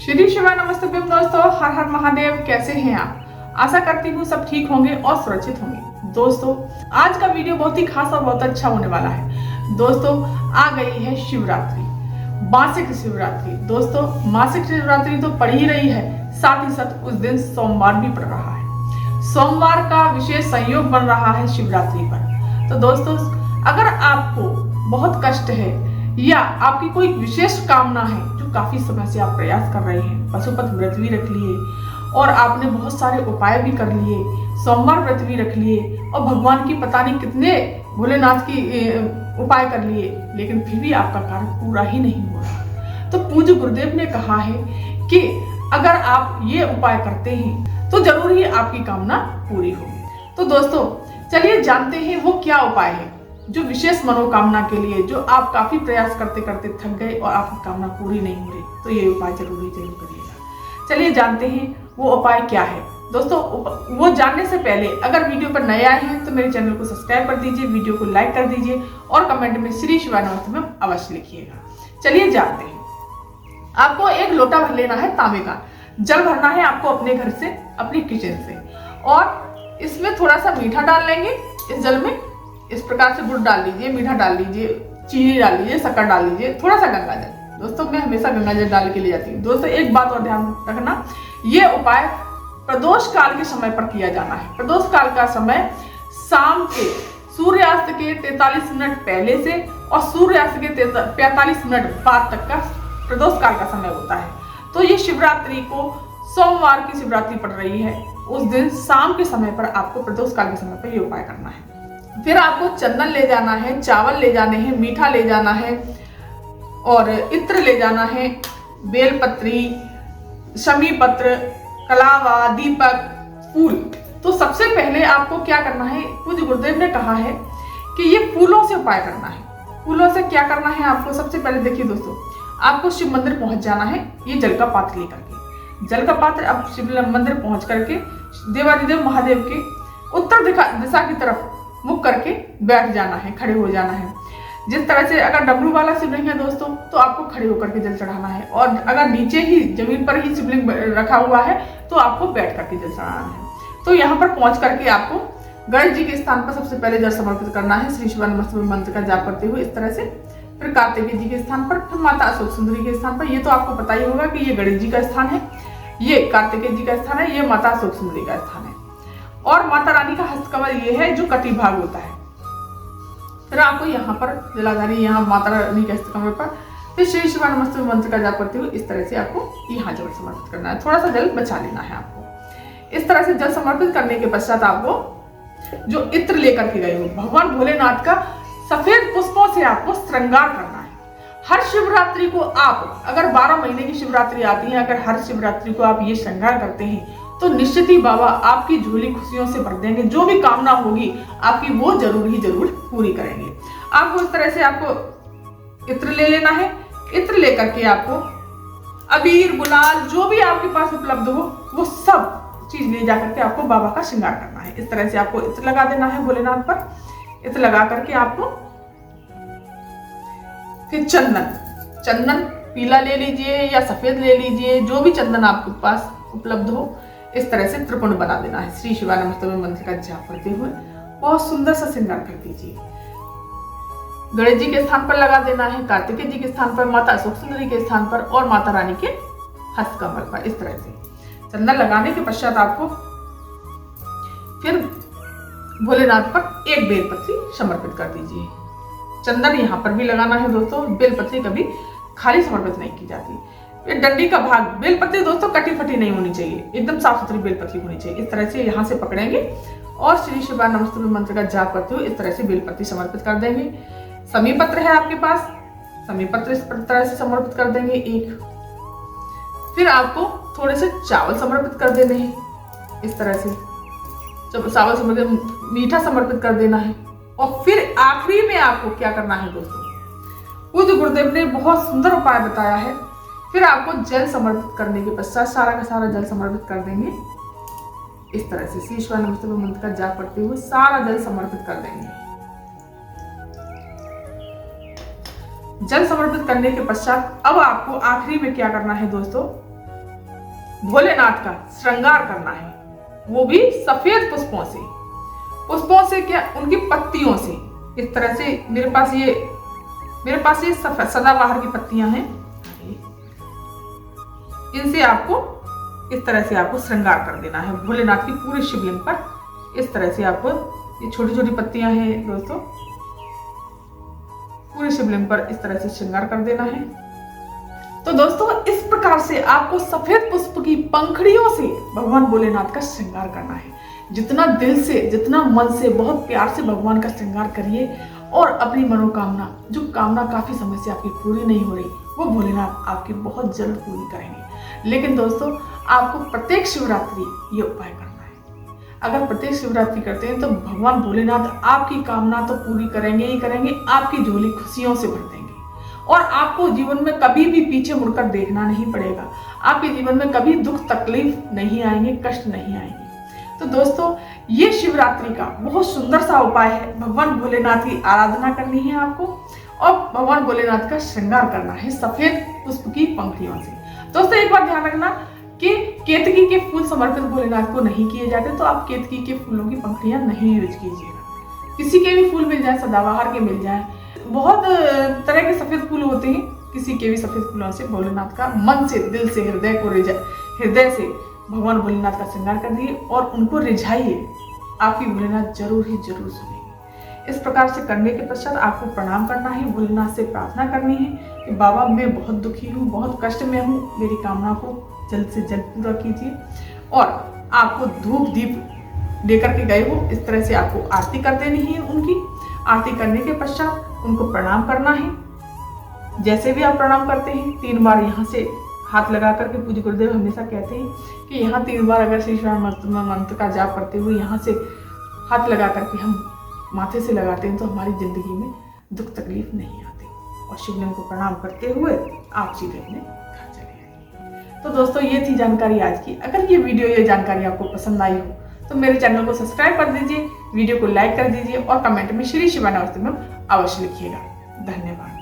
श्री शिवाय नमस्तुभ्यम दोस्तों, हर हर महादेव। कैसे हैं आप? आशा करती हूँ सब ठीक होंगे और सुरक्षित होंगे। दोस्तों, आज का वीडियो बहुत ही खास और बहुत अच्छा होने वाला है। दोस्तों, आ गई है शिवरात्रि, मासिक शिवरात्रि। दोस्तों, मासिक शिवरात्रि तो पड़ ही रही है, साथ ही साथ उस दिन सोमवार भी पड़ रहा है। सोमवार का विशेष संयोग बन रहा है शिवरात्रि पर। तो दोस्तों, अगर आपको बहुत कष्ट है या आपकी कोई विशेष कामना है जो काफी समय से आप प्रयास कर रहे हैं, पशुपति व्रत भी रख लिए और आपने बहुत सारे उपाय भी कर लिए, सोमवार व्रत भी रख लिए और भगवान की पता नहीं कितने भोलेनाथ की उपाय कर लिए, लेकिन फिर भी आपका कार्य पूरा ही नहीं हो रहा, तो पूज्य गुरुदेव ने कहा है कि अगर आप ये उपाय करते हैं तो जरूर ही आपकी कामना पूरी होगी। तो दोस्तों, चलिए जानते हैं वो क्या उपाय है जो विशेष मनोकामना के लिए, जो आप काफी प्रयास करते करते थक गए और आपकी कामना पूरी नहीं हो रही, तो ये उपाय जरूर करिएगा। चलिए जानते हैं वो उपाय क्या है। दोस्तों, वो जानने से पहले अगर वीडियो पर नए आए हैं तो मेरे चैनल को सब्सक्राइब कर दीजिए, वीडियो को लाइक कर दीजिए और कमेंट में श्री शिवाय नमस्तुभ्यम अवश्य लिखिएगा। चलिए जानते हैं। आपको एक लोटा भर लेना है, तांबे का जल भरना है आपको अपने घर से, अपनी किचन से, और इसमें थोड़ा सा मीठा डाल लेंगे। इस जल में इस प्रकार से गुड़ डाल लीजिए, मीठा डाल लीजिए, चीनी डाल लीजिए, शक्कर डाल लीजिए, थोड़ा सा गंगा जल। दोस्तों, मैं हमेशा गंगा जल डाल के ले जाती हूँ। दोस्तों, एक बात और ध्यान रखना, ये उपाय प्रदोष काल के समय पर किया जाना है। प्रदोष काल का समय शाम के सूर्यास्त के 43 मिनट पहले से और सूर्यास्त के 45 मिनट बाद तक का प्रदोष काल का समय होता है। तो ये शिवरात्रि को, सोमवार की शिवरात्रि पड़ रही है, उस दिन शाम के समय पर आपको प्रदोष काल के समय पर ये उपाय करना है। फिर आपको चंदन ले जाना है, चावल ले जाने हैं, मीठा ले जाना है और इत्र ले जाना है, बेलपत्री, शमी पत्र, कलावा, दीपक, फूल। तो सबसे पहले आपको क्या करना है, पूज्य गुरुदेव ने कहा है कि ये फूलों से उपाय करना है। फूलों से क्या करना है आपको? सबसे पहले देखिए दोस्तों, आपको शिव मंदिर पहुंच जाना है, ये जल का पात्र लेकर के। जल का पात्र अब शिव मंदिर पहुंच करके देवादिदेव महादेव के उत्तर दिशा की तरफ मुख करके बैठ जाना है, खड़े हो जाना है। जिस तरह से अगर डमरू वाला शिवलिंग है दोस्तों, तो आपको खड़े होकर के जल चढ़ाना है, और अगर नीचे ही जमीन पर ही शिवलिंग रखा हुआ है तो आपको बैठ करके जल चढ़ाना है। तो यहाँ पर पहुंच करके आपको गणेश जी के स्थान पर सबसे पहले जल समर्पित करना है, श्री शिवाय नमस्तुभ्यम मंत्र का जाप करते हुए इस तरह से। फिर कार्तिकेय जी के स्थान पर, फिर माता अशोक सुंदरी के स्थान पर। ये तो आपको पता ही होगा कि ये गणेश जी का स्थान है, ये कार्तिकेय जी का स्थान है, ये माता अशोक सुंदरी का स्थान है, और माता रानी का हस्तकमल ये है जो कटी भाग होता है। फिर आपको यहाँ पर जलाधारी, यहाँ माता रानी के हस्तकमल पर फिर श्री शिवाय नमस्तुभ्यम मंत्र का जाप करते हुए इस तरह से आपको यहाँ जल समर्पित करना है। थोड़ा सा जल बचा लेना है आपको। इस तरह से जल समर्पित करने के पश्चात आपको जो इत्र लेकर के गए हो, भगवान भोलेनाथ का सफेद पुष्पों से आपको श्रृंगार करना है। हर शिवरात्रि को आप, अगर 12 महीने की शिवरात्रि आती है, अगर हर शिवरात्रि को आप ये श्रृंगार करते हैं तो निश्चित ही बाबा आपकी झोली खुशियों से भर देंगे। जो भी कामना होगी आपकी वो जरूर ही जरूर पूरी करेंगे। आपको इस तरह से आपको इत्र ले लेना है। इत्र लेकर के आपको अबीर, गुलाल, जो भी आपके पास उपलब्ध हो वो सब चीज ले जाकर के आपको बाबा का श्रृंगार करना है। इस तरह से आपको इत्र लगा देना है भोलेनाथ पर। इत्र लगा करके आपको फिर चंदन पीला ले लीजिए या सफेद ले लीजिए, जो भी चंदन आपके पास उपलब्ध हो, इस तरह से त्रिपुंड बना देना है। श्री शिवाय नमस्तुभ्यम मंत्र का जाप करते हुए बहुत सुंदर सा श्रृंगार कर दीजिए। गणेश जी के स्थान पर लगा देना है, कार्तिकेय जी के स्थान पर, माता अशोक सुंदरी के स्थान पर और माता रानी के हस्तकमल पर। इस तरह से चंदन लगाने के पश्चात आपको फिर भोलेनाथ पर एक बेलपत्री समर्पित कर दीजिए। चंदन यहाँ पर भी लगाना है दोस्तों, बेलपत्री कभी खाली समर्पित नहीं की जाती। ये डंडी का भाग, बेलपत्री दोस्तों कटी फटी नहीं होनी चाहिए, एकदम साफ सुथरी बेलपत्री होनी चाहिए। इस तरह से यहाँ से पकड़ेंगे और श्री शिवाय नमस्तुभ्यम मंत्र का जाप करते हुए इस तरह से बेलपत्री समर्पित कर देंगे। समी पत्र है आपके पास, समी पत्र इस तरह से समर्पित कर देंगे एक। फिर आपको थोड़े से चावल समर्पित कर देने हैं, इस तरह से चावल समर्पित, मीठा समर्पित कर देना है। और फिर आखिरी में आपको क्या करना है दोस्तों, पूज्य गुरुदेव ने बहुत सुंदर उपाय बताया है। फिर आपको जल समर्पित करने के पश्चात सारा का सारा जल समर्पित कर देंगे इस तरह से। श्री शिवाय नमस्तुभ्यम मंत्र का जाप करते हुए सारा जल समर्पित कर देंगे। जल समर्पित करने के पश्चात अब आपको आखिरी में क्या करना है दोस्तों, भोलेनाथ का श्रृंगार करना है, वो भी सफेद पुष्पों से। पुष्पों से क्या, उनकी पत्तियों से। इस तरह से मेरे पास ये सदाबहार की पत्तियां हैं, इनसे आपको इस तरह से आपको श्रृंगार कर देना है भोलेनाथ की पूरे शिवलिंग पर। इस तरह से आपको, ये छोटी छोटी पत्तियां हैं दोस्तों, पूरे शिवलिंग पर इस तरह से श्रृंगार कर देना है। तो दोस्तों इस प्रकार से आपको सफेद पुष्प की पंखड़ियों से भगवान भोलेनाथ का श्रृंगार करना है। जितना दिल से, जितना मन से, बहुत प्यार से भगवान का श्रृंगार करिए और अपनी मनोकामना, जो कामना काफी समय से आपकी पूरी नहीं हो रही, वो भोलेनाथ आपकी बहुत जल्द पूरी करेंगे। लेकिन दोस्तों आपको प्रत्येक शिवरात्रि ये उपाय करना है। अगर प्रत्येक शिवरात्रि करते हैं तो भगवान भोलेनाथ आपकी कामना तो पूरी करेंगे ही करेंगे, आपकी झोली खुशियों से भर देंगे और आपको जीवन में कभी भी पीछे मुड़कर देखना नहीं पड़ेगा। आपके जीवन में कभी दुख तकलीफ नहीं आएंगे, कष्ट नहीं आएंगे। तो दोस्तों ये शिवरात्रि का बहुत सुंदर सा उपाय है। भगवान भोलेनाथ की आराधना करनी है आपको और भगवान भोलेनाथ का श्रृंगार करना है सफेद पुष्प की पंखड़ियों से। दोस्तों एक बात ध्यान रखना कि केतकी के फूल समर्पित भोलेनाथ को नहीं किए जाते, तो आप केतकी के फूलों की पंखड़ियां नहीं यूज कीजिएगा। किसी के भी फूल मिल जाए, सदाबहार के मिल जाए, बहुत तरह के सफेद फूल होते हैं, किसी के भी सफेद फूलों से भोलेनाथ का मन से, दिल से, हृदय से भगवान भोलेनाथ का श्रृंगार कर दिए और उनको रिझाइए। आपकी भोलेनाथ जरूर ही जरूर सुनेंगे। इस प्रकार से करने के पश्चात आपको प्रणाम करना है, भोलेनाथ से प्रार्थना करनी है कि बाबा मैं बहुत दुखी हूँ, बहुत कष्ट में हूँ, मेरी कामना को जल्द से जल्द पूरा कीजिए। और आपको धूप दीप लेकर के गए हो, इस तरह से आपको आरती कर देनी है। उनकी आरती करने के पश्चात उनको प्रणाम करना है। जैसे भी आप प्रणाम करते हैं 3 बार यहाँ से हाथ लगा करके, पूज्य गुरुदेव हमेशा कहते हैं कि यहाँ 3 बार अगर श्री श्याम मंत्र का जाप करते हुए यहाँ से हाथ लगा करके हम माथे से लगाते हैं तो हमारी जिंदगी में दुख तकलीफ नहीं आती। और शिवलिंग को प्रणाम करते हुए आप सीधे अपने घर चले आइए। तो दोस्तों ये थी जानकारी आज की। अगर ये जानकारी आपको पसंद आई हो तो मेरे चैनल को सब्सक्राइब कर दीजिए, वीडियो को लाइक कर दीजिए और कमेंट में श्री शिवा नमस्ते में अवश्य लिखिएगा। धन्यवाद।